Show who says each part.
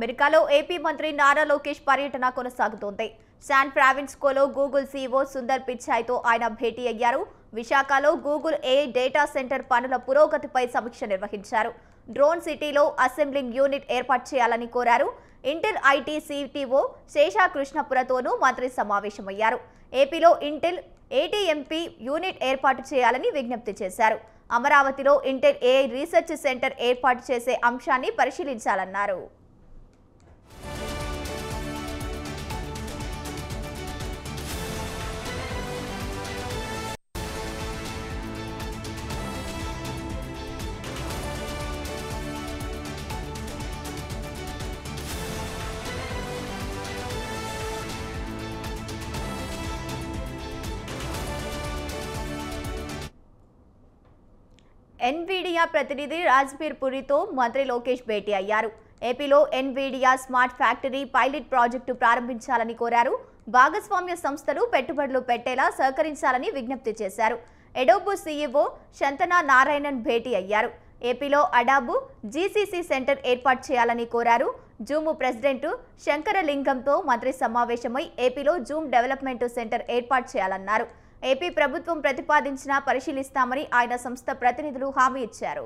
Speaker 1: అమెరికాలో ఏపీ మంత్రి నారా లోకేష్ పర్యటన కొనసాగుతోంది. శాన్ ఫ్రాన్సిస్కోలో గూగుల్ సీఈఓ సుందర్ పిచాయ్తో ఆయన భేటీ అయ్యారు. విశాఖలో గూగుల్ ఏఐ డేటా సెంటర్ పనుల పురోగతిపై సమీక్ష నిర్వహించారు. డ్రోన్ సిటీలో అసెంబ్లింగ్ యూనిట్ ఏర్పాటు చేయాలని కోరారు. ఇంటెల్ ఐటీ సిటిఓ శేషకృష్ణపురతోనూ మంత్రి సమావేశమయ్యారు. ఏపీలో ఇంటెల్ ఏటీఎంపీ యూనిట్ ఏర్పాటు చేయాలని విజ్ఞప్తి చేశారు. అమరావతిలో ఇంటెల్ ఏఐ రీసెర్చ్ సెంటర్ ఏర్పాటు చేసే అంశాన్ని పరిశీలించాలన్నారు. ఎన్విడియా ప్రతినిధి రాజ్బీర్ పురితో మంత్రి లోకేష్ భేటీ అయ్యారు. ఏపీలో Nvidia smart factory pilot project ప్రారంభించాలని కోరారు. భాగస్వామ్య సంస్థలు పెట్టుబడులు పెట్టేలా సహకరించాలని విజ్ఞప్తి చేశారు. ఎడోబు సీఈఓ శంతనా నారాయణన్ భేటీ అయ్యారు. ఏపీలో అడాబు జీసీసీ సెంటర్ ఏర్పాటు చేయాలని కోరారు. జూమ్ ప్రెసిడెంట్ శంకరలింగంతో మంత్రి సమావేశమై ఏపీలో జూమ్ డెవలప్మెంట్ సెంటర్ ఏర్పాటు చేయాలన్నారు. ఏపీ ప్రభుత్వం ప్రతిపాదించినా పరిశీలిస్తామని ఆయన సంస్థ ప్రతినిధులు హామీ ఇచ్చారు.